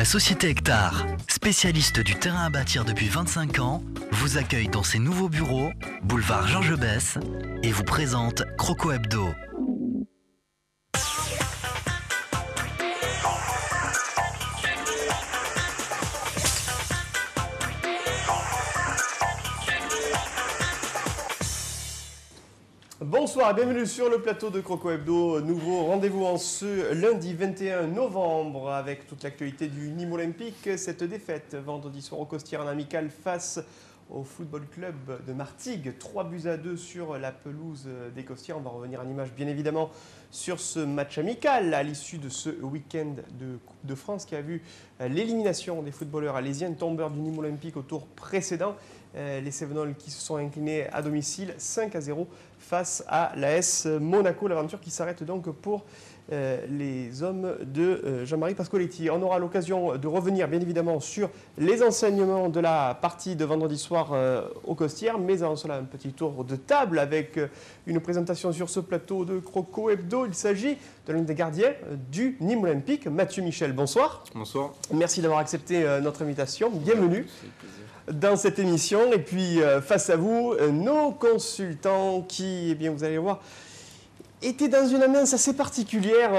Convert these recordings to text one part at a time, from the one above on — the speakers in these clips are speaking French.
société Hectare, spécialiste du terrain à bâtir depuis 25 ans, vous accueille dans ses nouveaux bureaux, boulevard Georges Besse, et vous présente Croco Hebdo. Bonsoir et bienvenue sur le plateau de Croco Hebdo. Nouveau rendez-vous en ce lundi 21 novembre avec toute l'actualité du Nîmes Olympique. Cette défaite vendredi soir au Costières en amical face au Football Club de Martigues. 3-2 sur la pelouse des Costières. On va revenir en image bien évidemment sur ce match amical à l'issue de ce week-end de Coupe de France qui a vu l'élimination des footballeurs alésiens tombeurs du Nîmes Olympique au tour précédent. Les Cévenols qui se sont inclinés à domicile 5-0 face à l'AS Monaco. L'aventure qui s'arrête donc pour les hommes de Jean-Marie Pascoletti. On aura l'occasion de revenir bien évidemment sur les enseignements de la partie de vendredi soir au Costières, mais avant cela un petit tour de table avec une présentation sur ce plateau de Croco Hebdo. Il s'agit de l'un des gardiens du Nîmes Olympique, Mathieu Michel. Bonsoir. Bonsoir. Merci d'avoir accepté notre invitation. Bienvenue dans cette émission. Et puis face à vous, nos consultants qui, eh bien, vous allez voir, étaient dans une ambiance assez particulière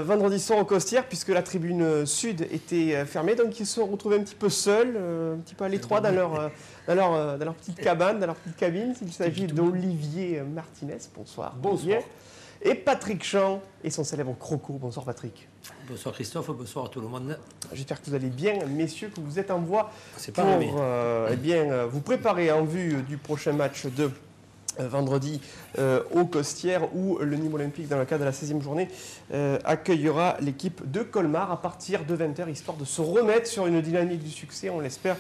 vendredi soir au Costières, puisque la tribune sud était fermée. Donc ils se sont retrouvés un petit peu seuls, un petit peu à l'étroit dans leur petite cabane, dans leur petite cabine. Il s'agit d'Olivier Martinez. Bonsoir. Bonsoir. Et Patrick Champ et son célèbre Croco. Bonsoir Patrick. Bonsoir Christophe, bonsoir à tout le monde. J'espère que vous allez bien, messieurs, que vous êtes en voie pour vous préparer en vue du prochain match de vendredi au Costières, où le Nîmes Olympique, dans le cadre de la 16e journée, accueillera l'équipe de Colmar à partir de 20h, histoire de se remettre sur une dynamique du succès, on l'espère,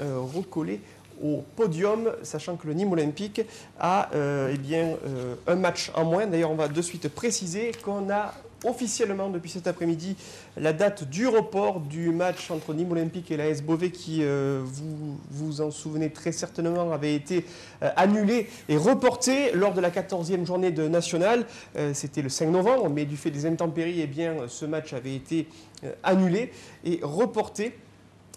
recoller au podium, sachant que le Nîmes Olympique a un match en moins. D'ailleurs, on va de suite préciser qu'on a officiellement, depuis cet après-midi, la date du report du match entre Nîmes Olympique et l'AS Beauvais qui, vous vous en souvenez très certainement, avait été annulé et reporté lors de la 14e journée de National. C'était le 5 novembre, mais du fait des intempéries, ce match avait été annulé et reporté.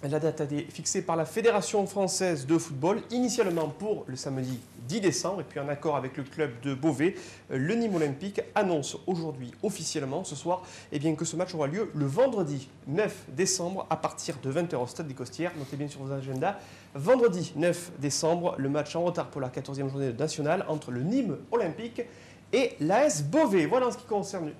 La date a été fixée par la Fédération française de football, initialement pour le samedi 10 décembre, et puis en accord avec le club de Beauvais, le Nîmes Olympique annonce aujourd'hui officiellement, ce soir, que ce match aura lieu le vendredi 9 décembre à partir de 20h au stade des Costières. Notez bien sur vos agendas, vendredi 9 décembre, le match en retard pour la 14e journée nationale entre le Nîmes Olympique et l'AS Beauvais. Voilà en ce qui concerne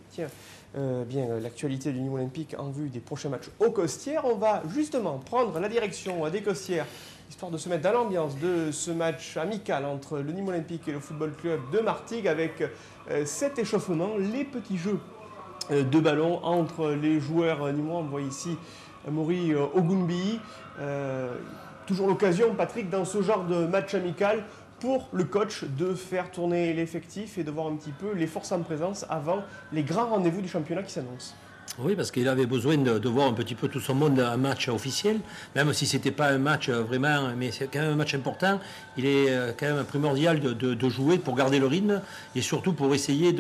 l'actualité du Nîmes Olympique en vue des prochains matchs au Costières. On va justement prendre la direction des Costières, histoire de se mettre dans l'ambiance de ce match amical entre le Nîmes Olympique et le Football Club de Martigues, avec cet échauffement, les petits jeux de ballon entre les joueurs nîmois. On voit ici Maury Ogunbi. Toujours l'occasion, Patrick, dans ce genre de match amical, pour le coach de faire tourner l'effectif et de voir un petit peu les forces en présence avant les grands rendez-vous du championnat qui s'annoncent. Oui, parce qu'il avait besoin de voir un petit peu tout son monde un match officiel, même si ce n'était pas un match vraiment, mais c'est quand même un match important. Il est quand même primordial de jouer pour garder le rythme et surtout pour essayer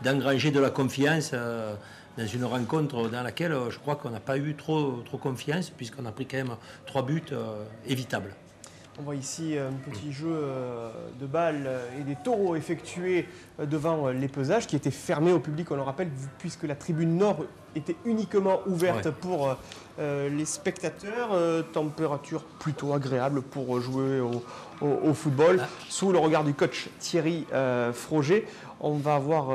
d'engranger de la confiance dans une rencontre dans laquelle je crois qu'on n'a pas eu trop confiance, puisqu'on a pris quand même 3 buts évitables. On voit ici un petit jeu de balles et des taureaux effectués devant les pesages qui étaient fermés au public, on le rappelle, puisque la tribune nord était uniquement ouverte pour les spectateurs. Température plutôt agréable pour jouer au football, sous le regard du coach Thierry Froger. On va voir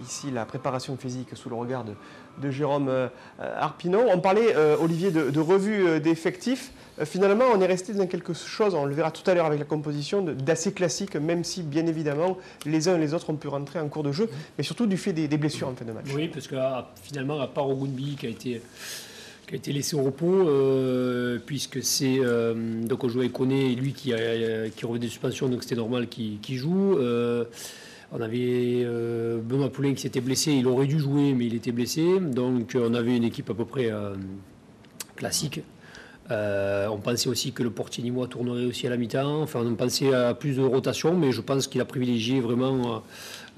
ici la préparation physique sous le regard de Jérôme Arpinon. On parlait, Olivier, de revue d'effectifs. Finalement, on est resté dans quelque chose, on le verra tout à l'heure avec la composition, d'assez classique, même si, bien évidemment, les uns et les autres ont pu rentrer en cours de jeu, mais surtout du fait des blessures en fin de match. Oui, parce que finalement, à part Ogunbi qui a été laissé au repos, puisque c'est donc on jouait Koné, lui qui revenait de suspension, donc c'était normal qu'il joue. On avait Benoît Poulain qui s'était blessé, il aurait dû jouer, mais il était blessé. Donc on avait une équipe à peu près classique. On pensait aussi que le portier nîmois tournerait aussi à la mi-temps. Enfin, on pensait à plus de rotation, mais je pense qu'il a privilégié vraiment,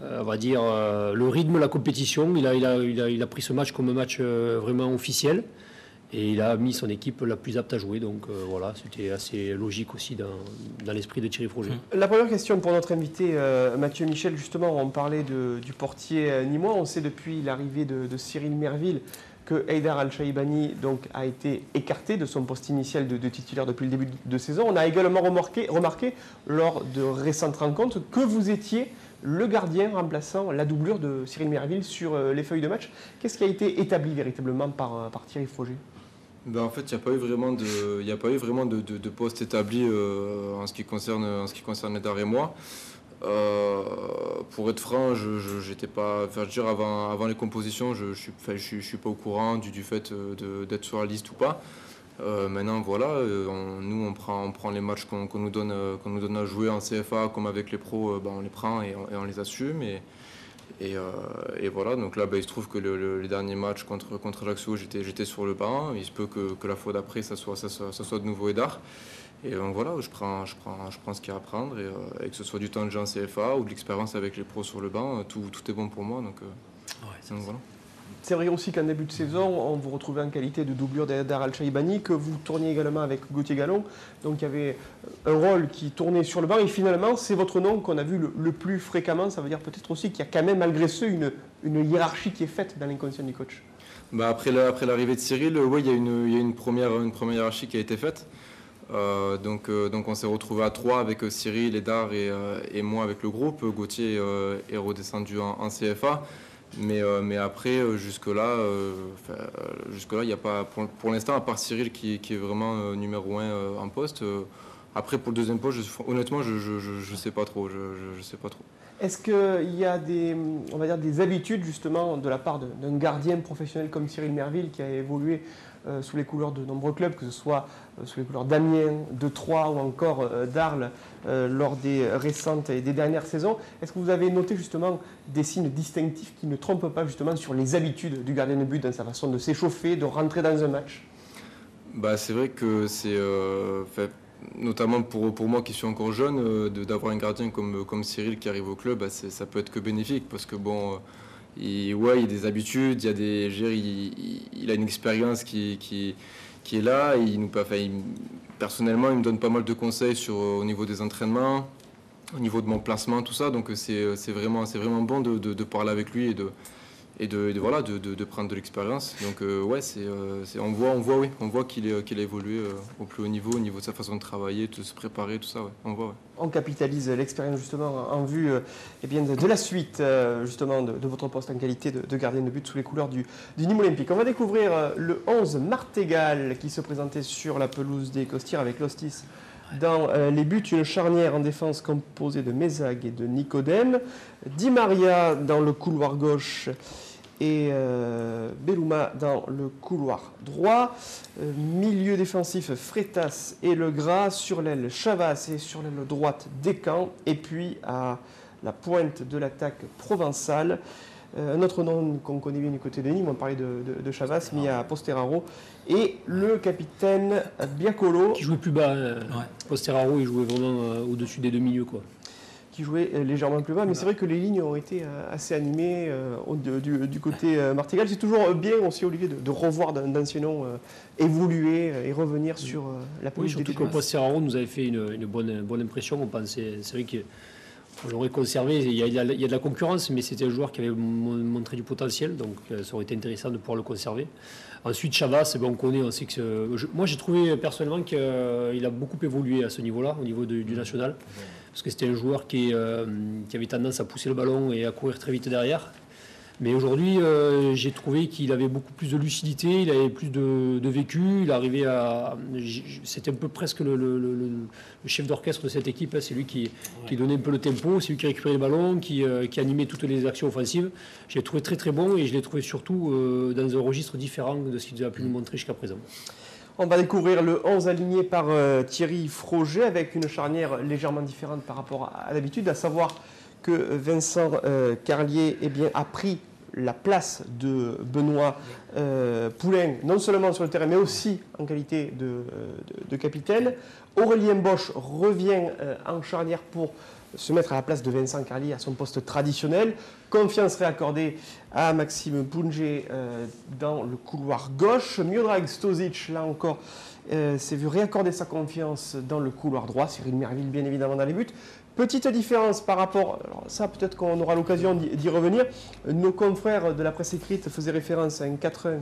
on va dire, le rythme, la compétition. Il a pris ce match comme un match vraiment officiel. Et il a mis son équipe la plus apte à jouer. Donc voilà, c'était assez logique aussi dans l'esprit de Thierry Froger. La première question pour notre invité Mathieu Michel, justement, on parlait du portier nîmois. On sait depuis l'arrivée de Cyril Merville que Haïdar Al-Shaïbani donc, a été écarté de son poste initial de titulaire depuis le début de saison. On a également remarqué lors de récentes rencontres que vous étiez le gardien remplaçant la doublure de Cyril Merville sur les feuilles de match. Qu'est-ce qui a été établi véritablement par Thierry Froger? Ben en fait, il n'y a pas eu vraiment de poste établi en ce qui concerne Haïdar et moi. Pour être franc, j'étais pas, enfin, je veux dire, avant les compositions, je suis pas au courant du fait d'être sur la liste ou pas. Maintenant, voilà, nous on prend les matchs qu'on nous donne à jouer en CFA comme avec les pros, on les prend et on les assume. Et voilà, donc là, il se trouve que les derniers matchs contre Ajaccio, j'étais sur le banc. Il se peut que la fois d'après, ça soit de nouveau Haïdar. Et donc voilà, je prends ce qu'il y a à prendre. Et que ce soit du temps de jeu en CFA ou de l'expérience avec les pros sur le banc, tout est bon pour moi. Donc voilà. C'est vrai aussi qu'en début de saison, on vous retrouvait en qualité de doublure d'Haïdar Al-Shaïbani, que vous tourniez également avec Gauthier Gallon. Donc il y avait un rôle qui tournait sur le banc. Et finalement, c'est votre nom qu'on a vu le plus fréquemment. Ça veut dire peut-être aussi qu'il y a quand même, malgré ce, une hiérarchie qui est faite dans l'inconscient du coach. Après l'arrivée de Cyril, oui, il y a une première hiérarchie qui a été faite. Donc on s'est retrouvé à 3 avec Cyril, Haïdar et moi avec le groupe. Gauthier est redescendu en CFA. Mais après, jusque-là, il n'y a pas, pour l'instant, à part Cyril qui est vraiment numéro 1 en poste. Après, pour le deuxième poste, honnêtement, je ne sais pas trop. Je sais pas trop. Est-ce qu'il y a des habitudes justement de la part d'un gardien professionnel comme Cyril Merville qui a évolué sous les couleurs de nombreux clubs, que ce soit sous les couleurs d'Amiens, de Troyes ou encore d'Arles lors des récentes et des dernières saisons? Est-ce que vous avez noté justement des signes distinctifs qui ne trompent pas justement sur les habitudes du gardien de but dans sa façon de s'échauffer, de rentrer dans un match? C'est vrai que c'est... notamment pour moi qui suis encore jeune, d'avoir un gardien comme Cyril qui arrive au club, ça peut être que bénéfique parce que il y a des habitudes, il a une expérience qui est là. Personnellement, il me donne pas mal de conseils au niveau des entraînements, au niveau de mon placement, tout ça. Donc c'est vraiment bon de parler avec lui et de prendre de l'expérience. Donc on voit qu'il a évolué au plus haut niveau de sa façon de travailler, de se préparer, tout ça. Ouais, on voit. Ouais. On capitalise l'expérience justement en vue de la suite justement de votre poste en qualité de gardien de but sous les couleurs du Nîmes Olympique. On va découvrir le 11 Martégal qui se présentait sur la pelouse des Costières avec Lostis. Dans les buts, une charnière en défense composée de Mézag et de Nicodème, Di Maria dans le couloir gauche et Bellouma dans le couloir droit. Milieu défensif, Freitas et Legras, sur l'aile Chavas et sur l'aile droite Descamps, et puis à la pointe de l'attaque provençale. Un autre nom qu'on connaît bien du côté de Nîmes, on parlait de Chavas, mis à Posteraro, et le capitaine Biacolo. Qui jouait plus bas. Posteraro, il jouait vraiment au-dessus des deux milieux, quoi. Qui jouait légèrement plus bas, mais c'est vrai que les lignes ont été assez animées du côté Martégal. C'est toujours bien aussi, Olivier, de revoir d'anciens noms évoluer et revenir sur la pelouse. Oui, surtout que Posteraro nous avait fait une bonne impression. On pensait, c'est vrai qu'on l'aurait conservé. Il y a de la concurrence, mais c'était un joueur qui avait montré du potentiel, donc ça aurait été intéressant de pouvoir le conserver. Ensuite, Chavas, on connaît, on sait que... Moi, j'ai trouvé personnellement qu'il a beaucoup évolué à ce niveau-là, au niveau du national. Parce que c'était un joueur qui avait tendance à pousser le ballon et à courir très vite derrière. Mais aujourd'hui, j'ai trouvé qu'il avait beaucoup plus de lucidité, il avait plus de vécu, il arrivait à... C'était un peu presque le chef d'orchestre de cette équipe, c'est lui qui donnait un peu le tempo, c'est lui qui récupérait le ballon, qui animait toutes les actions offensives. Je l'ai trouvé très très bon et je l'ai trouvé surtout dans un registre différent de ce qu'il a pu nous montrer jusqu'à présent. On va découvrir le 11 aligné par Thierry Froger avec une charnière légèrement différente par rapport à d'habitude, à savoir que Vincent Carlier a pris la place de Benoît Poulain, non seulement sur le terrain, mais aussi en qualité de capitaine. Aurélien Bosch revient en charnière pour se mettre à la place de Vincent Carlier à son poste traditionnel. Confiance réaccordée à Maxime Boungé dans le couloir gauche. Miodrag Stozic, là encore, s'est vu réaccorder sa confiance dans le couloir droit. Cyril Merville, bien évidemment, dans les buts. Petite différence par rapport, alors ça peut-être qu'on aura l'occasion d'y revenir, nos confrères de la presse écrite faisaient référence à un 4-1.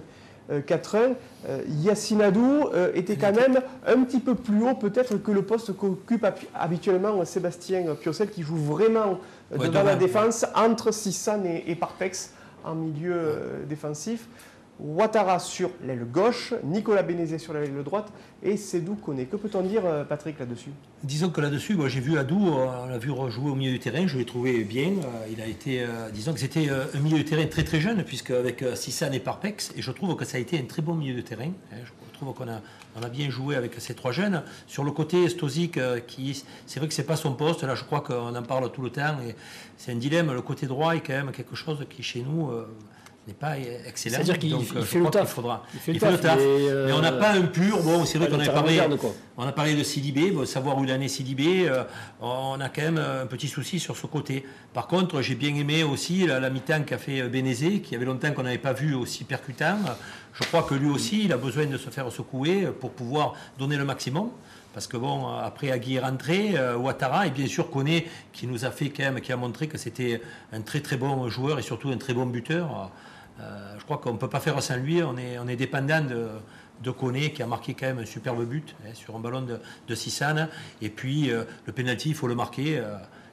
Yacine Adou était quand même un petit peu plus haut peut-être que le poste qu'occupe habituellement Sébastien Piocel, qui joue vraiment devant la défense entre Sissane et Parpex en milieu défensif. Ouattara sur l'aile gauche, Nicolas Bénézet sur l'aile droite et Sédou Koné. Que peut-on dire, Patrick, là-dessus? Disons que là-dessus, moi, j'ai vu Adou, on l'a vu rejouer au milieu du terrain, je l'ai trouvé bien. Il a été, disons que c'était un milieu de terrain très très jeune, puisque avec Sissane et Parpex, et je trouve que ça a été un très bon milieu de terrain. Je trouve qu'on a bien joué avec ces trois jeunes. Sur le côté Stozic, c'est vrai que c'est pas son poste, là je crois qu'on en parle tout le temps, et c'est un dilemme. Le côté droit est quand même quelque chose qui chez nous n'est pas excellent. C'est-à-dire qu'il fait le taf. Il fait le taf. Mais on n'a pas un pur. Bon, c'est vrai qu'on a parlé de Sidibé, savoir où il en est Sidibé. On a quand même un petit souci sur ce côté. Par contre, j'ai bien aimé aussi la mi-temps qu'a fait Bénézet, qui avait longtemps qu'on n'avait pas vu aussi percutant. Je crois que lui aussi, il a besoin de se faire secouer pour pouvoir donner le maximum. Parce que bon, après Agui est rentré, Ouattara, et bien sûr Koné, qui nous a fait quand même, qui a montré que c'était un très très bon joueur et surtout un très bon buteur. Je crois qu'on ne peut pas faire sans lui. On est dépendant de Koné, qui a marqué quand même un superbe but sur un ballon de Sissane. Et puis le pénalty, il faut le marquer.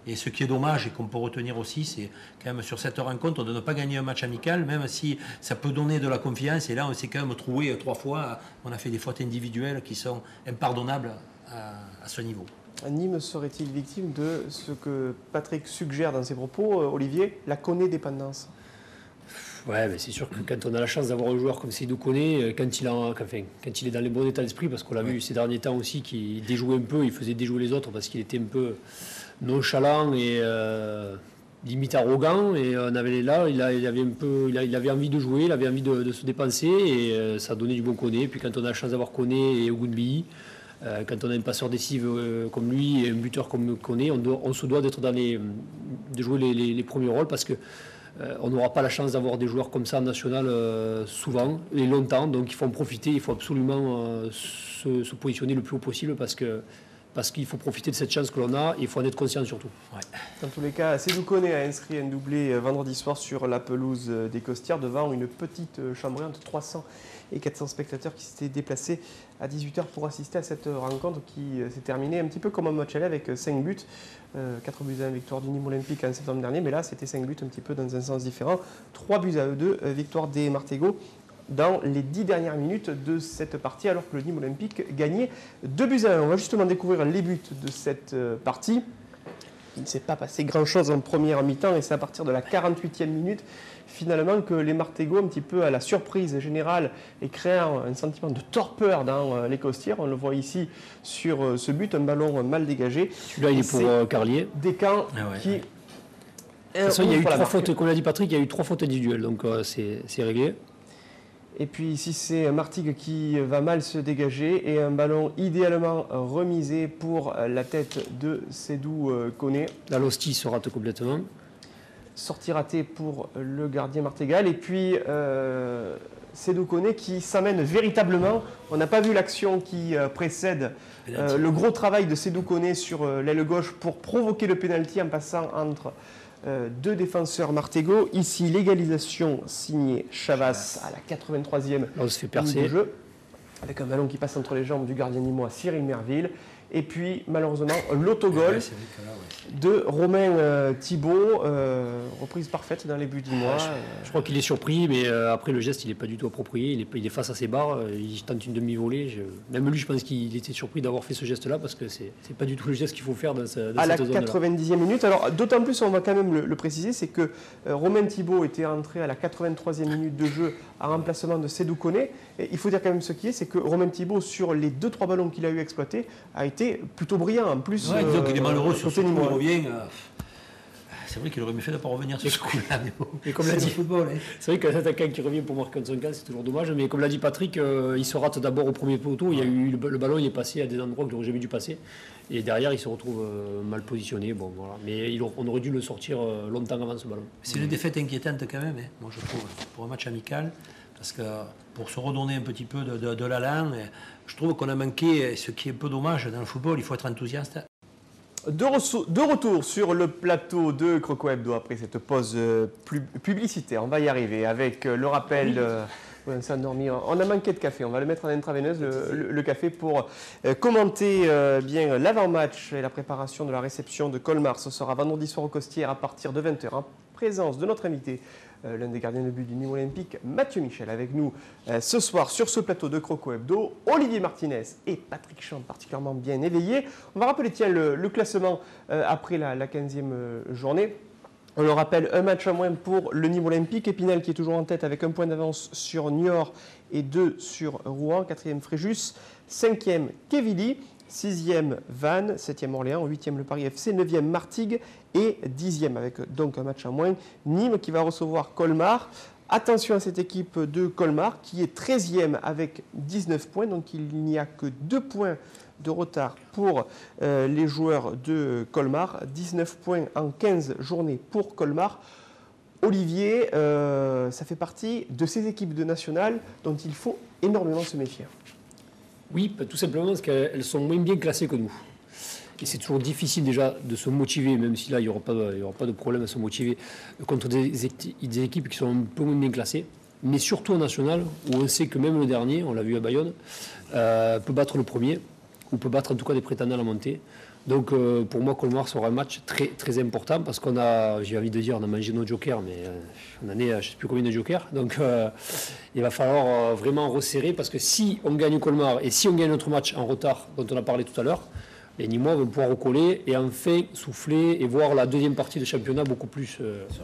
Et ce qui est dommage et qu'on peut retenir aussi, c'est quand même sur cette rencontre de ne pas gagner un match amical, même si ça peut donner de la confiance. Et là, on s'est quand même trouvé 3 fois. On a fait des fautes individuelles qui sont impardonnables à ce niveau. Nîmes serait-il victime de ce que Patrick suggère dans ses propos, Olivier, la Koné-dépendance? Ouais, mais c'est sûr que quand on a la chance d'avoir un joueur comme Sédou Koné, quand il est dans les bons états d'esprit, parce qu'on l'a vu ces derniers temps aussi, qu'il déjouait un peu, il faisait déjouer les autres parce qu'il était un peu nonchalant et limite arrogant. Et on avait là, il avait envie de jouer, il avait envie de se dépenser et ça donnait du bon Koné. Puis quand on a la chance d'avoir Koné et Ogunbi, quand on a un passeur décisif comme lui et un buteur comme Koné, on se doit de jouer les premiers rôles parce que on n'aura pas la chance d'avoir des joueurs comme ça en national souvent et longtemps, donc il faut en profiter, il faut absolument se positionner le plus haut possible parce qu'il faut profiter de cette chance que l'on a et il faut en être conscient surtout. Ouais. Dans tous les cas, Sédou Koné a inscrit un doublé vendredi soir sur la pelouse des Costières devant une petite chambrée entre 300 et 400 spectateurs qui s'étaient déplacés à 18h pour assister à cette rencontre qui s'est terminée un petit peu comme un match aller avec 5 buts. 4 buts à 1 victoire du Nîmes Olympique en septembre dernier, mais là c'était 5 buts un petit peu dans un sens différent. 3 buts à 2, victoire des Martégots dans les 10 dernières minutes de cette partie, alors que le Nîmes Olympique gagnait 2 buts à 1. On va justement découvrir les buts de cette partie. Il ne s'est pas passé grand-chose en première mi-temps et c'est à partir de la 48e minute finalement que les Martégots, un petit peu à la surprise générale et créant un sentiment de torpeur dans les Costières, on le voit ici sur ce but, un ballon mal dégagé. Celui-là il est pour Carlier. Descamps qui... De toute façon, il y a eu 3 fautes, comme l'a dit Patrick, il y a eu 3 fautes individuelles, donc c'est réglé. Et puis ici, c'est Martigues qui va mal se dégager et un ballon idéalement remisé pour la tête de Sédou Koné. La Losti se rate complètement. Sortie ratée pour le gardien martégal. Et puis Sédou Koné qui s'amène véritablement. On n'a pas vu l'action qui précède le gros travail de Sédou Koné sur l'aile gauche pour provoquer le pénalty en passant entre 2 défenseurs martégots. Ici, l'égalisation signée Chavas à la 83e on se fait percer. De jeu, avec un ballon qui passe entre les jambes du gardien nîmois Cyril Merville. Et puis, malheureusement, l'autogol de Romain Thibault, reprise parfaite dans les buts nîmois. Je crois qu'il est surpris, mais après le geste, il n'est pas du tout approprié. Il est face à ses barres, il tente une demi-volée. Même lui, je pense qu'il était surpris d'avoir fait ce geste-là, parce que c'est pas du tout le geste qu'il faut faire dans cette zone-là. À la 90e minute, alors d'autant plus, on va quand même le préciser, c'est que Romain Thibault était rentré à la 83e minute de jeu en remplacement de Sédou Koné. Et il faut dire quand même ce qui est, c'est que Romain Thibault, sur les 2-3 ballons qu'il a eu exploités, a été plutôt brillant. En plus, donc il est malheureux sur ce coup, il revient. C'est vrai qu'il aurait mieux fait de ne pas revenir sur ce coup-là. Mais comme l'a dit, football. Hein. C'est vrai qu'un attaquant qui revient pour marquer en son cas, c'est toujours dommage. Mais comme l'a dit Patrick, il se rate d'abord au premier poteau. Il y a eu, le ballon il est passé à des endroits qu'il n'aurait jamais dû passer. Et derrière, il se retrouve mal positionné. Bon, voilà. Mais on aurait dû le sortir longtemps avant ce ballon. C'est une défaite inquiétante quand même, hein, moi je trouve, pour un match amical. Parce que pour se redonner un petit peu de l'allant, je trouve qu'on a manqué, ce qui est un peu dommage dans le football, il faut être enthousiaste. De retour sur le plateau de Croco Hebdo après cette pause publicitaire. On va y arriver avec le rappel. On s'est endormi. On a manqué de café. On va le mettre en intraveineuse, le café, pour commenter bien l'avant-match et la préparation de la réception de Colmar. Ce sera vendredi soir au Costières à partir de 20h en présence de notre invité, l'un des gardiens de but du Nîmes Olympique, Mathieu Michel, avec nous ce soir sur ce plateau de Croco Hebdo. Olivier Martinez et Patrick Champ, particulièrement bien éveillés. On va rappeler le classement après la 15e journée. On le rappelle, un match en moins pour le Nîmes Olympique. Épinal qui est toujours en tête avec un point d'avance sur Niort et 2 sur Rouen. 4e Fréjus, 5e Quevilly, 6e Vannes, 7e Orléans, 8e le Paris FC, 9e Martigues et 10e avec donc un match en moins. Nîmes qui va recevoir Colmar. Attention à cette équipe de Colmar qui est 13e avec 19 points. Donc il n'y a que 2 points de retard pour les joueurs de Colmar. 19 points en 15 journées pour Colmar. Olivier, ça fait partie de ces équipes de nationale dont il faut énormément se méfier. Oui, tout simplement parce qu'elles sont moins bien classées que nous. Et c'est toujours difficile déjà de se motiver, même si là il n'y aura pas de problème à se motiver contre des équipes qui sont un peu moins bien classées. Mais surtout en national, où on sait que même le dernier, on l'a vu à Bayonne, peut battre le premier, ou peut battre en tout cas des prétendants à la montée. Donc pour moi, Colmar sera un match très, très important parce qu'on a, j'ai envie de dire, on a mangé nos jokers, mais on en est à je ne sais plus combien de jokers. Donc il va falloir vraiment resserrer parce que si on gagne Colmar et si on gagne notre match en retard, dont on a parlé tout à l'heure, les Nîmois vont pouvoir recoller et enfin souffler et voir la deuxième partie du championnat beaucoup plus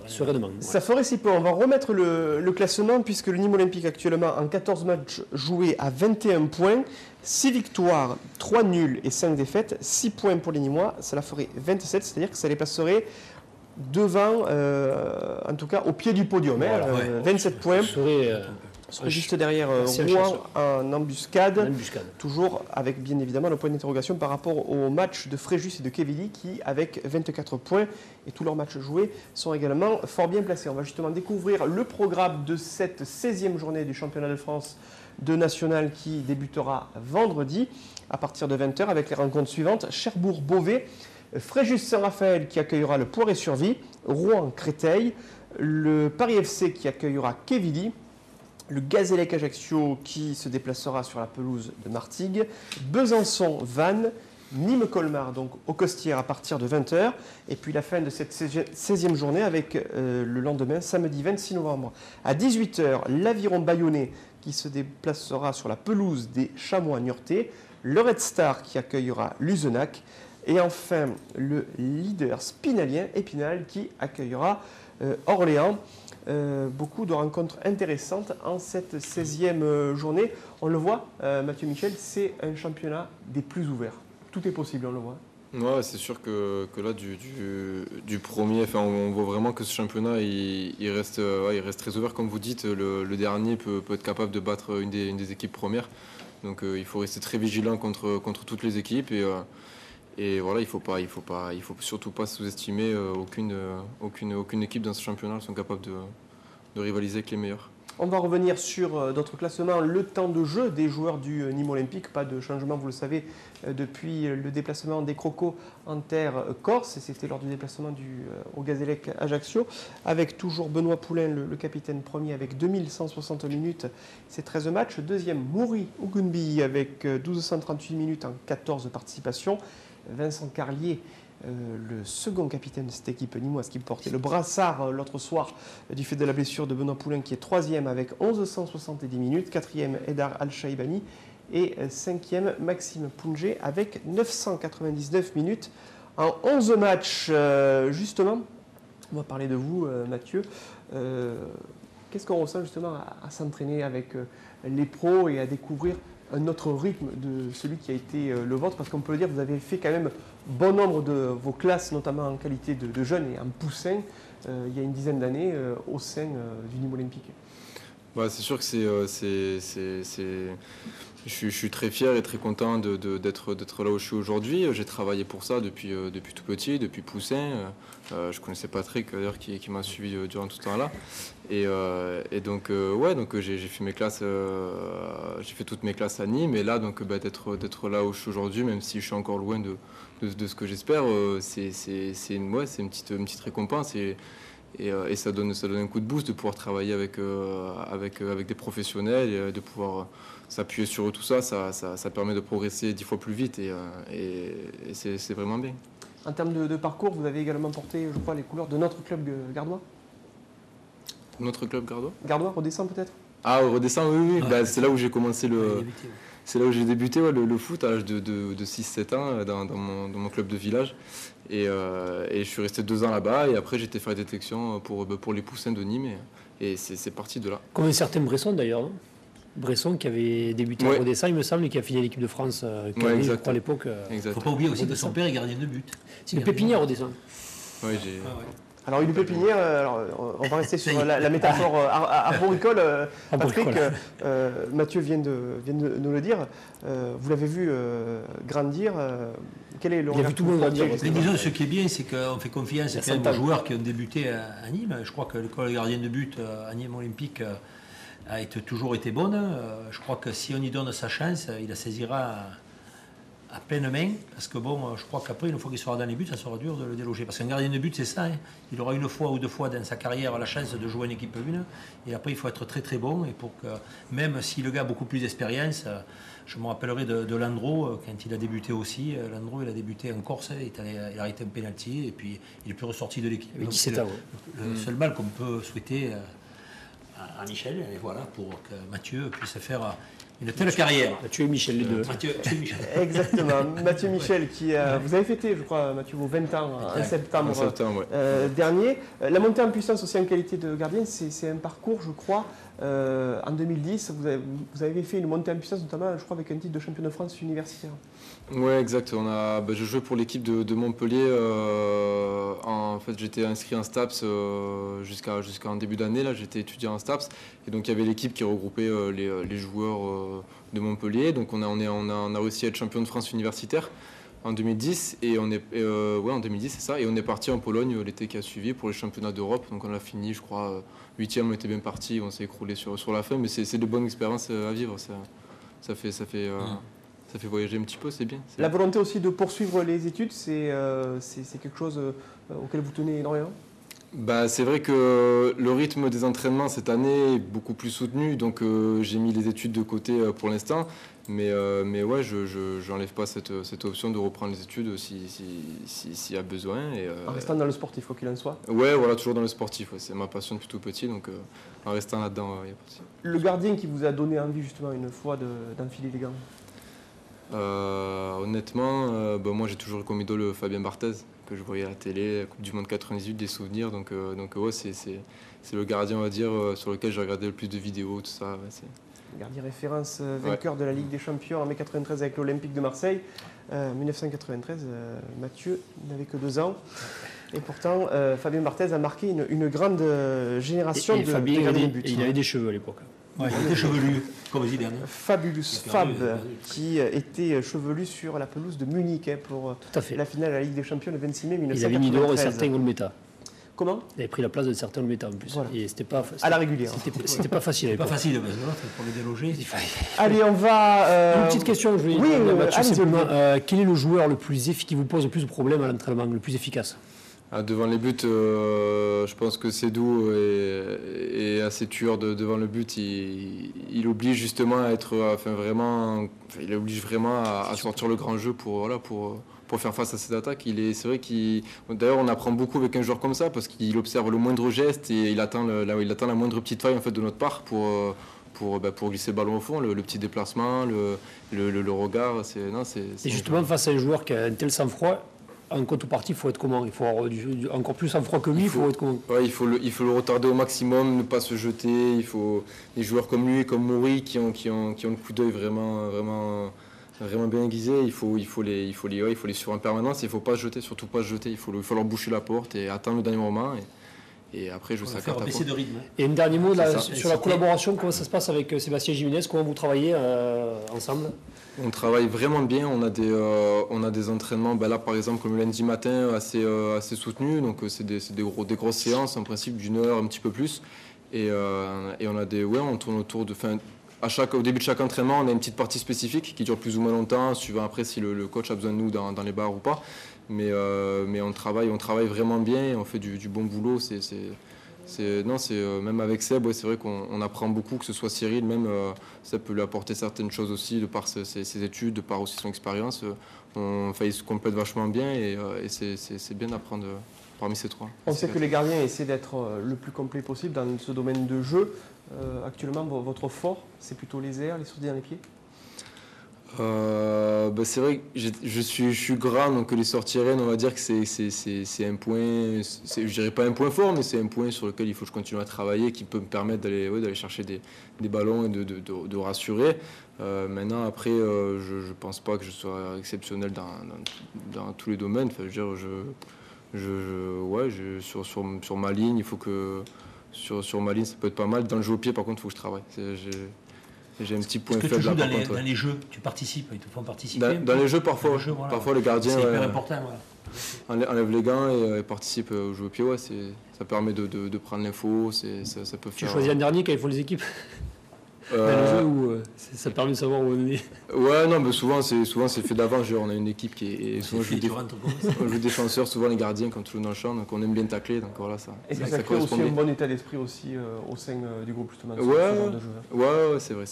sereinement. Ouais. Ça ferait si peu. On va remettre le classement puisque le Nîmes Olympique actuellement en 14 matchs joués à 21 points, 6 victoires, 3 nuls et 5 défaites, 6 points pour les Nîmois, cela ferait 27, c'est-à-dire que ça les passerait devant, en tout cas au pied du podium. Voilà, 27 points. Serait juste derrière Rouen en embuscade, toujours avec bien évidemment le point d'interrogation par rapport au match de Fréjus et de Quevilly qui, avec 24 points et tous leurs matchs joués, sont également fort bien placés. On va justement découvrir le programme de cette 16e journée du championnat de France de national qui débutera vendredi à partir de 20h avec les rencontres suivantes. Cherbourg-Beauvais, Fréjus-Saint-Raphaël qui accueillera le Poiré-sur-Vie, Rouen-Créteil, le Paris FC qui accueillera Quevilly, le Gazélec Ajaccio qui se déplacera sur la pelouse de Martigues, Besançon-Vannes, Nîmes-Colmar donc au Costières à partir de 20h, et puis la fin de cette 16e journée avec le lendemain, samedi 26 novembre à 18h, l'Aviron Bayonnais qui se déplacera sur la pelouse des Chamois niortais, le Red Star qui accueillera Luzenac, et enfin le leader spinalien Épinal qui accueillera Orléans. Beaucoup de rencontres intéressantes en cette 16e journée. On le voit, Mathieu Michel, c'est un championnat des plus ouverts. Tout est possible, on le voit. Ouais, c'est sûr que là, du premier, enfin, on voit vraiment que ce championnat, il reste très ouvert. Comme vous dites, le dernier peut être capable de battre une des équipes premières. Donc il faut rester très vigilant contre toutes les équipes. Et voilà, il faut surtout pas sous-estimer aucune équipe dans ce championnat. Elles sont capables de rivaliser avec les meilleurs. On va revenir sur d'autres classements. Le temps de jeu des joueurs du Nîmes Olympique. Pas de changement, vous le savez, depuis le déplacement des Crocos en terre corse. Et c'était lors du déplacement au Gazélec Ajaccio. Avec toujours Benoît Poulain, le capitaine premier, avec 2160 minutes. C'est 13 matchs. Deuxième, Mouri Ougunbi avec 1238 minutes en 14 participations. Vincent Carlier, le second capitaine de cette équipe nîmoise qui portait le brassard l'autre soir du fait de la blessure de Benoît Poulain, qui est troisième avec 1170 minutes, quatrième Edar Al-Shaibani et cinquième Maxime Poungé avec 999 minutes en 11 matchs. Justement, on va parler de vous, Mathieu. Qu'est-ce qu'on ressent justement à s'entraîner avec les pros et à découvrir un autre rythme de celui qui a été le vôtre, parce qu'on peut le dire, vous avez fait quand même bon nombre de vos classes, notamment en qualité de jeunes et en poussin, il y a une dizaine d'années au sein du Nîmes Olympique. Bah, c'est sûr que je suis très fier et très content d'être là où je suis aujourd'hui. J'ai travaillé pour ça depuis tout petit, depuis poussin. Je connaissais Patrick d'ailleurs qui m'a suivi durant tout ce temps-là. Et donc j'ai fait mes classes, j'ai fait toutes mes classes à Nîmes. Et là d'être là où je suis aujourd'hui, même si je suis encore loin de ce que j'espère, c'est une petite récompense. Et ça donne un coup de boost de pouvoir travailler avec des professionnels et de pouvoir s'appuyer sur eux, tout ça, ça permet de progresser 10 fois plus vite et c'est vraiment bien. En termes de parcours, vous avez également porté, je crois, les couleurs de notre club gardois. Notre club gardois ? Gardois, Redescend peut-être ? Ah, Redescend, oui. Bah, c'est là où j'ai commencé c'est là où j'ai débuté le foot à l'âge de 6-7 ans dans mon club de village. Et je suis resté 2 ans là-bas et après j'étais faire la détection pour les poussins de Nîmes et c'est parti de là. Comme un certain Bresson d'ailleurs. Hein. Bresson qui avait débuté à Redescend, il me semble, et qui a fini l'équipe de France je crois à l'époque. Il ne faut pas oublier aussi que son père est gardien de but. C'est une pépinière Redescend. Oui, Alors une pépinière, on va rester sur la métaphore arboricole. Patrick, Mathieu vient de nous le dire. Vous l'avez vu grandir. Quel est le regard tout le monde grandir. Mais disons, ce qui est bien, c'est qu'on fait confiance aux joueurs qui ont débuté à Nîmes. Je crois que l'école gardien de but à Nîmes Olympique a toujours été bonne. Je crois que si on y donne sa chance, il la saisira à pleine main, parce que je crois qu'après, une fois qu'il sera dans les buts, ça sera dur de le déloger. Parce qu'un gardien de but, c'est ça. Hein. Il aura 1 fois ou 2 fois dans sa carrière la chance de jouer en équipe 1. Et après, il faut être très très bon. Et pour que, même si le gars a beaucoup plus d'expérience, je me rappellerai de Landreau, quand il a débuté aussi. Landreau, il a débuté en Corse, il a arrêté un pénalty, et puis il est plus ressorti de l'équipe. C'est le seul mal qu'on peut souhaiter à Michel, et voilà, pour que Mathieu puisse faire une telle carrière. Mathieu et Michel, les deux. Mathieu et Michel. Exactement. Mathieu Michel, vous avez fêté, je crois, Mathieu, vos 20 ans en septembre, dernier. La montée en puissance aussi en qualité de gardien, c'est un parcours, je crois. En 2010, vous avez fait une montée en puissance, notamment, je crois, avec un titre de champion de France universitaire. Oui, exact. Je jouais pour l'équipe de Montpellier. En fait, j'étais inscrit en STAPS jusqu'en début d'année. Là, j'étais étudiant en STAPS. Et donc, il y avait l'équipe qui regroupait les joueurs de Montpellier. Donc, on a réussi à être champion de France universitaire en 2010. En 2010, c'est ça. Et on est parti en Pologne l'été qui a suivi pour les championnats d'Europe. Donc, on a fini, je crois, 8e. On était bien parti. On s'est écroulé sur la fin. Mais c'est de bonnes expériences à vivre. Ça fait voyager un petit peu, c'est bien. La volonté aussi de poursuivre les études, c'est quelque chose auquel vous tenez énormément ? C'est vrai que le rythme des entraînements cette année est beaucoup plus soutenu, donc j'ai mis les études de côté pour l'instant. Mais ouais, je n'enlève pas cette option de reprendre les études s'il y a besoin. En restant dans le sportif, quoi qu'il en soit ? Ouais, voilà, toujours dans le sportif. Ouais. C'est ma passion depuis tout petit, donc en restant là-dedans, il n'y a pas de souci. Le gardien qui vous a donné envie justement une fois d'enfiler les gants ? Honnêtement, moi j'ai toujours eu comme idole Fabien Barthez, que je voyais à la télé, Coupe du Monde 98, des souvenirs. Donc ouais, c'est le gardien, on va dire, sur lequel j'ai regardé le plus de vidéos, tout ça. Ouais, gardien référence, vainqueur de la Ligue des Champions en mai 93 avec l'Olympique de Marseille. 1993, Mathieu n'avait que 2 ans. Et pourtant, Fabien Barthez a marqué une grande génération de gardiens de but. Il avait des cheveux à l'époque. Ouais, il était chevelu, comme Zidane. Fabulous Fab, qui était chevelu sur la pelouse de Munich pour la finale de la Ligue des Champions le 26 mai 1993. Il avait mis dehors un certain Olmeta. Comment ? Il avait pris la place d'un certain Olmeta en plus. Voilà. Et c'était pas à la régulière. C'était pas facile. Pas facile, pour le déloger. Allez, on va. Une petite question, je vais demander à Mathieu simplement. Quel est le joueur qui vous pose le plus de problèmes à l'entraînement, le plus efficace ? Devant les buts, je pense que Sédou est assez tueur devant le but. Il oblige justement à être, il oblige vraiment à sortir le grand jeu pour faire face à cette attaque. C'est vrai d'ailleurs, on apprend beaucoup avec un joueur comme ça parce qu'il observe le moindre geste et il attend la moindre petite faille en fait de notre part pour glisser le ballon au fond, le petit déplacement, le regard. Et justement, face à un joueur qui a un tel sang-froid, en contrepartie, il faut être comment? Il faut avoir encore plus en froid que lui, il faut être comment? Ouais, il faut le retarder au maximum, ne pas se jeter. Il faut des joueurs comme lui et comme Maury qui ont le coup d'œil vraiment bien aiguisé. Il faut les suivre en permanence. Il ne faut pas se jeter, surtout pas se jeter. Il faut leur boucher la porte et attendre le dernier moment. Et après, jouer sa carte à baisser de rythme. Et un dernier mot sur la collaboration, comment ça se passe avec Sébastien Giménez? Comment vous travaillez ensemble? On travaille vraiment bien, on a des entraînements, là par exemple comme le lundi matin, assez soutenus, donc c'est des grosses séances, en principe d'1 heure, un petit peu plus. Et on tourne autour de... Au début de chaque entraînement, on a une petite partie spécifique qui dure plus ou moins longtemps, suivant après si le coach a besoin de nous dans les bars ou pas. Mais on travaille vraiment bien et on fait du bon boulot. Même avec Seb, c'est vrai qu'on apprend beaucoup, que ce soit Cyril, même Seb peut lui apporter certaines choses aussi de par ses études, de par aussi son expérience. Il se complète vachement bien et c'est bien d'apprendre parmi ces trois. On sait que les gardiens essaient d'être le plus complet possible dans ce domaine de jeu. Actuellement, votre fort, c'est plutôt les airs, les sorties dans les pieds? C'est vrai que je suis grand, donc les sorties aériennes, on va dire que c'est un point, je dirais pas un point fort, mais c'est un point sur lequel il faut que je continue à travailler, qui peut me permettre d'aller chercher des ballons et de rassurer. Maintenant, après, je pense pas que je sois exceptionnel dans tous les domaines. Enfin, je veux dire, sur ma ligne, il faut que sur ma ligne, ça peut être pas mal. Dans le jeu au pied, par contre, il faut que je travaille. J'ai un petit point faible. Tu joues dans les jeux, tu participes, ils te font participer. Dans les jeux, parfois. Parfois, le gardien c'est hyper important, enlève les gants et participe au jeu au pied. Ouais, ça permet de prendre l'info. Ça peut faire. Tu choisis un dernier quand ils font les équipes dans les jeux où ça permet de savoir où on est. Ouais, non, mais souvent c'est fait d'avant. On a une équipe qui est. Souvent, on joue défenseur, souvent les gardiens quand on joue dans le champ, donc on aime bien tacler. Donc voilà, ça. Et ça crée aussi un bon état d'esprit aussi au sein du groupe justement. Ouais, c'est vrai.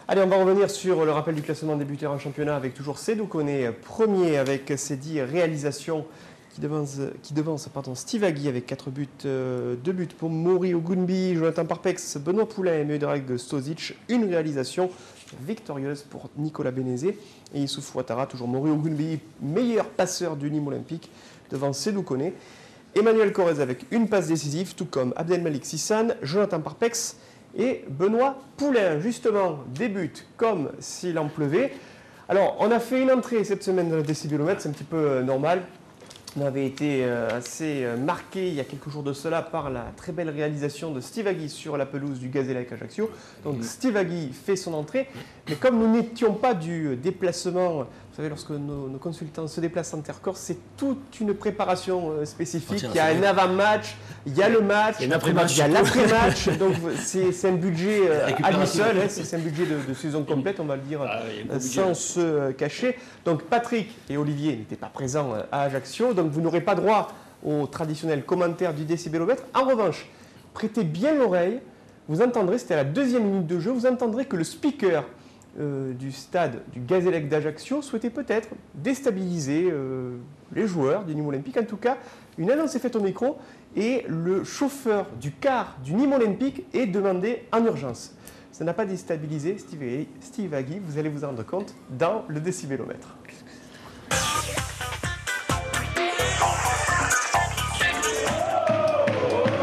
Allez, on va revenir sur le rappel du classement des buteurs en championnat avec toujours Sédou Koné, premier avec ses 10 réalisations, qui devance Steve Agui avec 4 buts, 2 buts pour Maury Ogunbi, Jonathan Parpex, Benoît Poulain et Medrag Stozic, une réalisation victorieuse pour Nicolas Bénézé et Youssouf Ouattara, toujours Maury Ogunbi, meilleur passeur du Nîmes Olympique devant Sédou Koné. Emmanuel Corrèze avec une passe décisive, tout comme Abdelmalik Sissane, Jonathan Parpex et Benoît Poulain. Justement, des buts comme s'il en pleuvait. Alors, on a fait une entrée cette semaine dans le décibelomètre, c'est un petit peu normal. On avait été assez marqué il y a quelques jours de cela par la très belle réalisation de Steve Agui sur la pelouse du Gazélec Ajaccio. Donc Steve Agui fait son entrée, mais comme nous n'étions pas du déplacement, vous savez, lorsque nos consultants se déplacent en Terre-Corse, c'est toute une préparation spécifique. Il y a un avant-match, il y a le match, il y a l'après-match. Donc c'est un budget à lui seul, c'est un budget de saison complète, on va le dire sans se cacher. Donc Patrick et Olivier n'étaient pas présents à Ajaccio, donc vous n'aurez pas droit au traditionnel commentaire du décibelomètre. En revanche, prêtez bien l'oreille, vous entendrez, c'était à la 2e minute de jeu, vous entendrez que le speaker du stade du Gazélec d'Ajaccio souhaitait peut-être déstabiliser les joueurs du Nîmes Olympique. En tout cas, une annonce est faite au micro et le chauffeur du car du Nîmes Olympique est demandé en urgence. Ça n'a pas déstabilisé Steve Agui, vous allez vous en rendre compte dans le décibelomètre.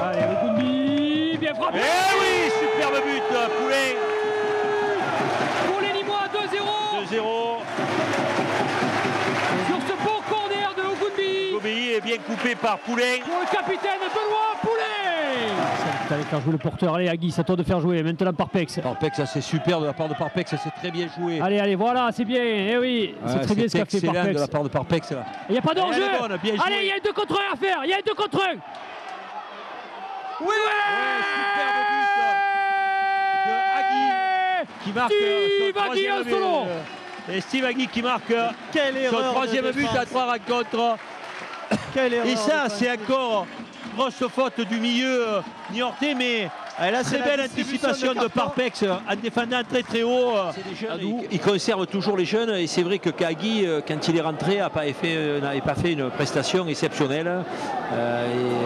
Allez, Ogunbi, bien frappé. Eh oui, superbe but, Poulet. Pour les Nîmois, 2-0. 2-0. Sur ce beau corner de Ogunbi. Ogunbi est bien coupé par Poulet. Pour le capitaine Benoît Poulet. Ça allait faire jouer le porteur. Allez, Agui, ça tourne de faire jouer. Maintenant Parpex. Parpex, ça c'est super de la part de Parpex, ça c'est très bien joué. Allez, voilà, c'est bien. Eh oui, c'est très bien ce qu'a fait Parpex. De la part de Parpex. Il n'y a pas d'enjeu. Allez, il y a un 2 contre 1 à faire. Il y a un 2 contre 1. Oui, superbe but de Agui qui marque son troisième but. Et Steve Agui qui marque son troisième but à 3 rencontres. Et ça, c'est encore grosse faute du milieu niortais, mais là, très belle anticipation de Parpex en défendant très très haut. Il conserve toujours les jeunes et c'est vrai que Agui, quand il est rentré, n'avait pas fait une prestation exceptionnelle.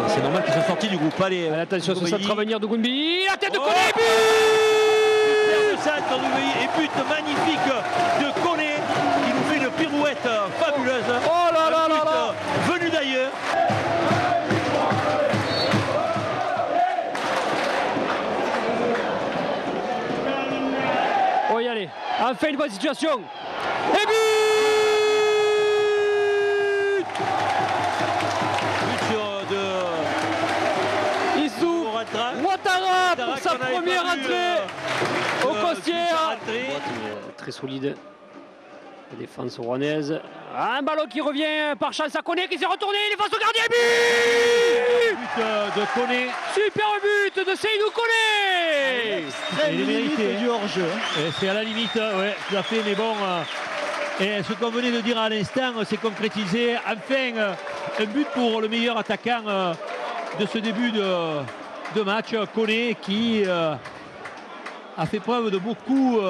C'est normal qu'ils soient sortis du groupe. Allez, attention, ce centre à venir de Ogunbi. La tête de Koné, but. Superbe centre et but magnifique de Koné qui nous fait une pirouette fabuleuse. Oh là là là là. enfin une bonne situation. Et but Issou Ouattara pour sa première entrée au Costières. Très solide. La défense rouennaise. Un ballon qui revient par chance à Koné qui s'est retourné, il est face au gardien. But de Koné. Super but de Seydou Koné. Il est mérité du hors-jeu. C'est à la limite, ouais, tout à fait, mais bon. Et ce qu'on venait de dire à l'instant, c'est concrétisé. Enfin, un but pour le meilleur attaquant de ce début de match, Koné, qui a fait preuve de beaucoup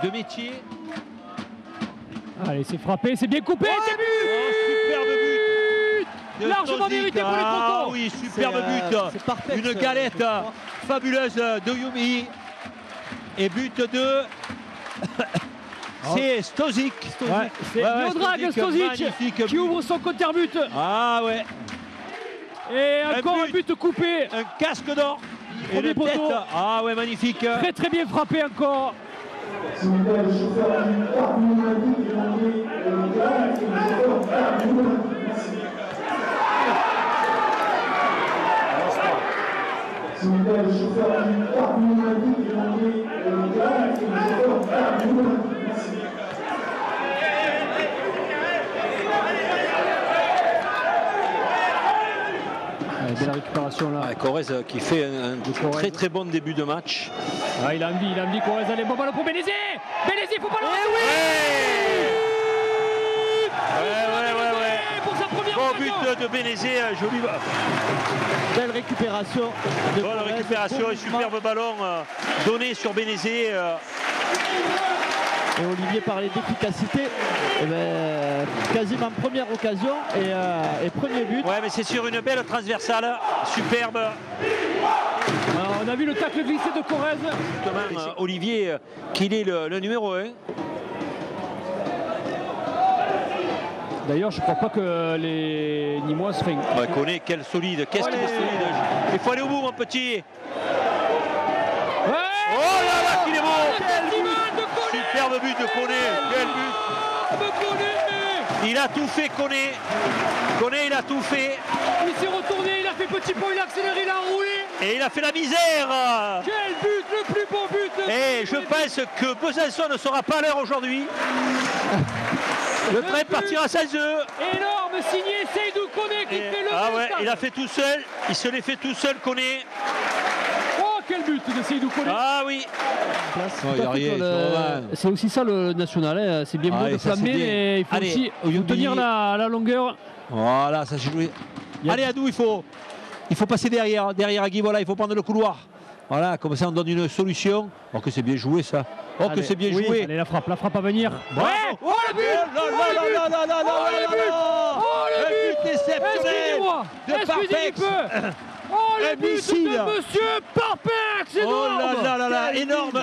de métier. Allez, c'est frappé, c'est bien coupé, c'est but. Superbe but. Largement mérité pour les Crocos. Ah oui, superbe but. Une galette fabuleuse de Yumi. Et but de... C'est Stozic. C'est Miodrag Stozic qui ouvre son compteur-but. Ah ouais. Et encore un but coupé. Un casque d'or. Et Premier poteau. Ah ouais, magnifique. Très très bien frappé encore. Belle récupération là. Corrèze qui fait un très très bon début de match. Ah, il a envie Corrèze, allez, bon ballon pour Bénézé. Bénézé, faut pas le rater. Pour sa première bon but de Bénézé, joli. Belle récupération. Bonne récupération, un superbe ballon donné sur Bénézé. Et Olivier parlait d'efficacité. Et ben, quasiment première occasion et premier but. Ouais, mais c'est sur une belle transversale, superbe. Alors, on a vu le tacle glissé de Corrèze. Justement, Olivier, qu'il est le numéro 1. D'ailleurs, je ne crois pas que les Nîmois se font. Ouais, Koné, quel solide, qu'est-ce qu'il est solide. Il faut aller au bout, mon petit. Ouais, oh là là, qu'il est beau. Superbe but de Koné, quel but. Il a tout fait, Koné. Koné, il a tout fait. Il s'est retourné, il a fait petit pont, il a accéléré, il a enroulé. Et il a fait la misère. Quel but, le plus beau but. Et je pense que Besançon ne sera pas à l'heure aujourd'hui. Le train partira à 16 heures. Énorme, signé Seydou Koné qui fait le ah ouais, stade. il a fait tout seul. Il se l'est fait tout seul, Koné. Oh, quel but de Seydou Koné. Ah oui. C'est aussi ça le national, hein. C'est bien beau de flammer, mais il faut aussi tenir la longueur. Voilà, ça s'est joué. Allez, Adou, il faut passer derrière Agui, voilà, il faut prendre le couloir. Voilà, comme ça on donne une solution. Oh, que c'est bien joué ça. Oh, allez, que c'est bien joué. Allez, la frappe à venir. Ouais. Oh, le but. Oh, le but exceptionnel de Parpex. Oh, le but de Monsieur Parpex. Oh là,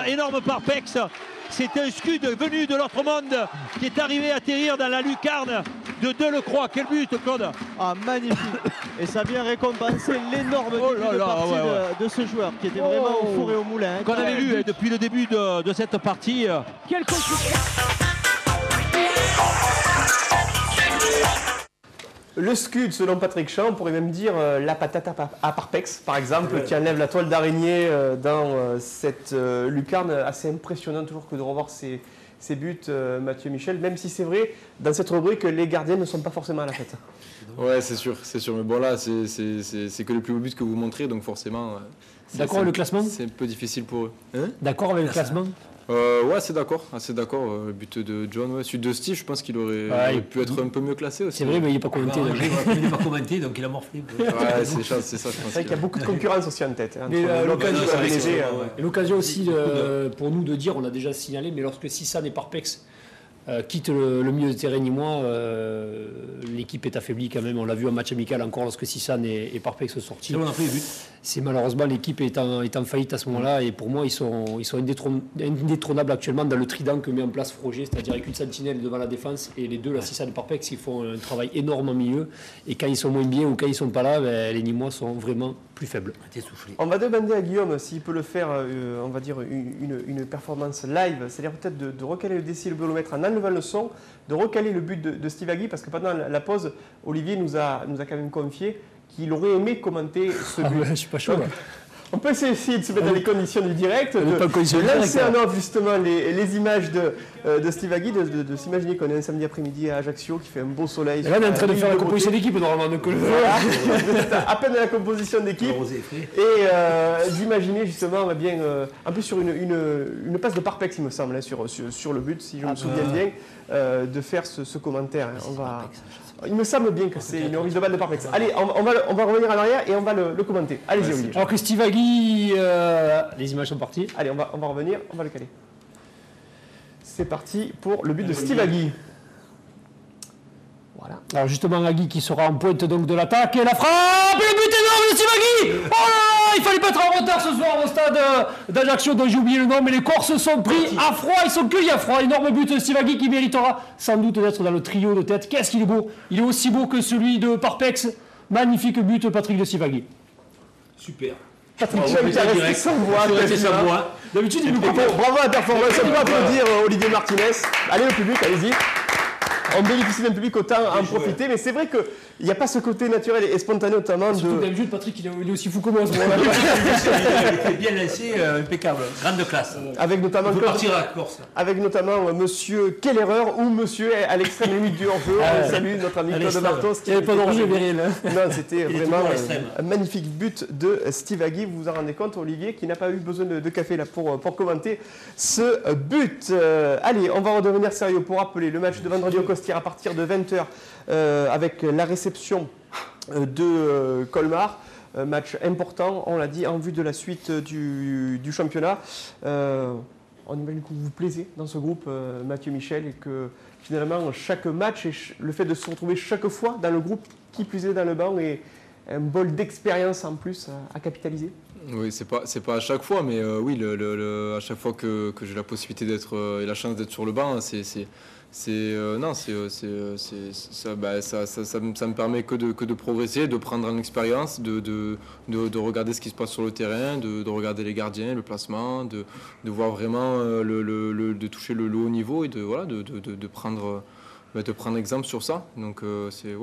énorme Parpex. C'est un scud venu de l'autre monde qui est arrivé à atterrir dans la lucarne de Delecroix. Quel but, Claude. Ah, magnifique. Et ça vient récompenser l'énorme début de partie de ce joueur qui était vraiment au four et au moulin. Qu'on avait vu depuis le début de cette partie. Quel Le scud, selon Patrick Champ, on pourrait même dire la patate à Parpex, par exemple, qui enlève la toile d'araignée dans cette lucarne. Assez impressionnant toujours que de revoir ces buts, Mathieu Michel, même si c'est vrai, dans cette rubrique, les gardiens ne sont pas forcément à la fête. Ouais, c'est sûr. Mais bon, là, c'est que les plus beaux buts que vous montrez, donc forcément... D'accord avec le classement ? C'est un peu difficile pour eux. Hein ? D'accord avec le classement ? Ouais, assez d'accord. Le but de John, ouais. Celui de Steve, je pense qu'il aurait pu être un peu mieux classé aussi. C'est vrai, mais il n'est pas commenté. Il n'est pas commenté, donc il a morflé. Ouais, c'est ça, je pense. C'est vrai qu'il y a beaucoup de concurrence aussi en tête. Mais l'occasion aussi pour nous de dire, on l'a déjà signalé, mais lorsque Sissane et Parpex quitte le milieu de terrain nîmois, l'équipe est affaiblie quand même. On l'a vu en match amical encore lorsque Sissane et Parpex sont sortis. C'est malheureusement l'équipe est en faillite à ce moment-là. Et pour moi, ils sont indétrônables actuellement dans le trident que met en place Froger, c'est-à-dire avec une sentinelle devant la défense et les deux, la Sissane et Parpex, ils font un travail énorme au milieu. Et quand ils sont moins bien ou quand ils ne sont pas là, les Nîmois sont vraiment plus faibles. On va demander à Guillaume s'il peut le faire, on va dire, une performance live, c'est-à-dire peut-être de recaler le décibelomètre en enlevant le son, de recaler le but de Steve Agui, parce que pendant la pause, Olivier nous a quand même confié qu'il aurait aimé commenter ce but. Je suis pas chaud. On peut essayer de se mettre dans les conditions du direct, de lancer en off justement les images de Steve Agui, de s'imaginer qu'on est un samedi après-midi à Ajaccio, qui fait un beau soleil. Là, on est en train de faire la composition d'équipe normalement. À peine la composition d'équipe. Et d'imaginer justement, un peu sur une passe de Parpex, il me semble, hein, sur le but, si je me souviens bien, de faire ce commentaire. Il me semble bien que c'est une reprise de balle de Parpex. Allez, on va revenir en arrière et on va le commenter. Allez-y, Olivier. Alors que Steve Agui, les images sont parties. Allez, on va revenir, on va le caler. C'est parti pour le but de Steve Agui. Voilà. Alors justement, Agui qui sera en pointe donc de l'attaque et la frappe et le but énorme de Steve Agui. Oh là là, il fallait pas être en retard ce soir au stade d'Ajaccio dont j'ai oublié le nom, mais les Corses sont pris à froid, ils sont cueillis à froid. Énorme but de Steve Agui qui méritera sans doute d'être dans le trio de tête. Qu'est-ce qu'il est beau! Il est aussi beau que celui de Parpex. Magnifique but, Patrick, de Steve Agui. Super. Patrick Chum qui a resté sans voix. D'habitude, il nous bravo à la performance. On peut applaudir Olivier Martinez. Allez, le public, allez-y. On bénéficie d'un public, autant en profiter, mais c'est vrai qu'il n'y a pas ce côté naturel et spontané, notamment surtout d'habitude, Patrick, il est aussi fou que moi. Il est bien lancé, impeccable, grande classe. Avec notamment, avec notamment Monsieur Kellerer ou Monsieur à l'extrême limite du hors-jeu. Salut notre ami Claude Martos. Il n'y avait pas d'enjeu, Viril. Non, c'était vraiment un magnifique but de Steve Agui. Vous vous en rendez compte, Olivier, qui n'a pas eu besoin de café là pour commenter ce but. Allez, on va redevenir sérieux pour rappeler le match de vendredi au Costières à partir de 20h avec la réception de Colmar. Match important, on l'a dit, en vue de la suite du championnat. On imagine que vous vous plaisez dans ce groupe, Mathieu Michel, et que finalement chaque match et le fait de se retrouver chaque fois dans le groupe, qui plus est dans le banc, est un bol d'expérience en plus à capitaliser. Oui, c'est pas à chaque fois, mais oui, à chaque fois que j'ai la possibilité d'être et la chance d'être sur le banc, ça me permet que de progresser, de prendre en expérience, de regarder ce qui se passe sur le terrain, de regarder les gardiens, le placement, de voir vraiment de toucher le haut niveau et de prendre exemple sur ça. Donc c'est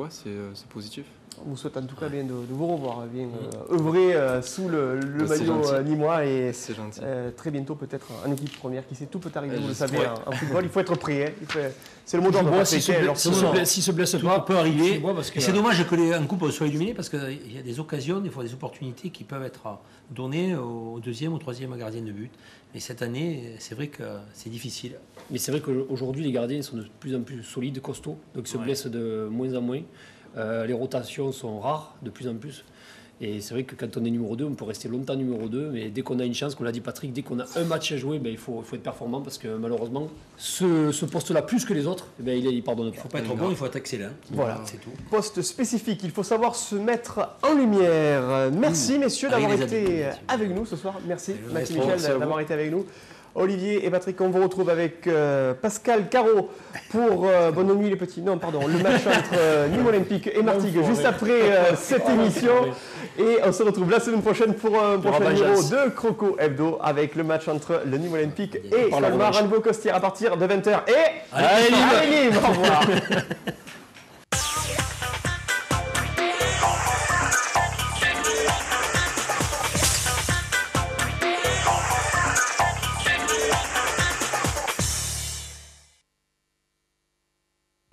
positif. On vous souhaite en tout cas bien de vous revoir, bien œuvrer sous le maillot nîmois et très bientôt peut-être en équipe première. Qui sait, tout peut arriver, vous le savez, en football, il faut être prêt. C'est le mot d'ordre. S'il se blesse pas, peut arriver. C'est dommage que en coupe soit illuminé parce qu'il y a des occasions, des fois des opportunités qui peuvent être données au deuxième ou troisième gardien de but. Mais cette année, c'est vrai que c'est difficile. Mais c'est vrai qu'aujourd'hui, les gardiens sont de plus en plus solides, costauds, donc ils se blessent de moins en moins. Les rotations sont rares de plus en plus. Et c'est vrai que quand on est numéro 2, on peut rester longtemps numéro 2, mais dès qu'on a une chance, comme l'a dit Patrick, dès qu'on a un match à jouer, il faut être performant parce que malheureusement, ce poste-là, plus que les autres, il pardonne pas. Il ne faut pas être bon, il faut être excellent. Voilà, c'est tout. Poste spécifique, il faut savoir se mettre en lumière. Merci messieurs d'avoir été avec nous ce soir. Merci Mathieu Michel d'avoir été avec nous. Olivier et Patrick, on vous retrouve avec Pascal Caro pour Bonne nuit les petits. Non, pardon, le match entre Nîmes Olympique et Martigues juste après cette émission. Et on se retrouve la semaine prochaine pour un prochain numéro de Croco Hebdo avec le match entre le Nîmes Olympique et Colmar à Costières à partir de 20h. Et allez, Nîmes, au revoir.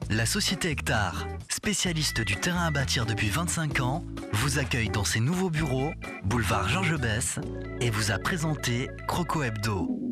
La société Hectare, spécialiste du terrain à bâtir depuis 25 ans, vous accueille dans ses nouveaux bureaux, boulevard Georges Besse, et vous a présenté Croco Hebdo.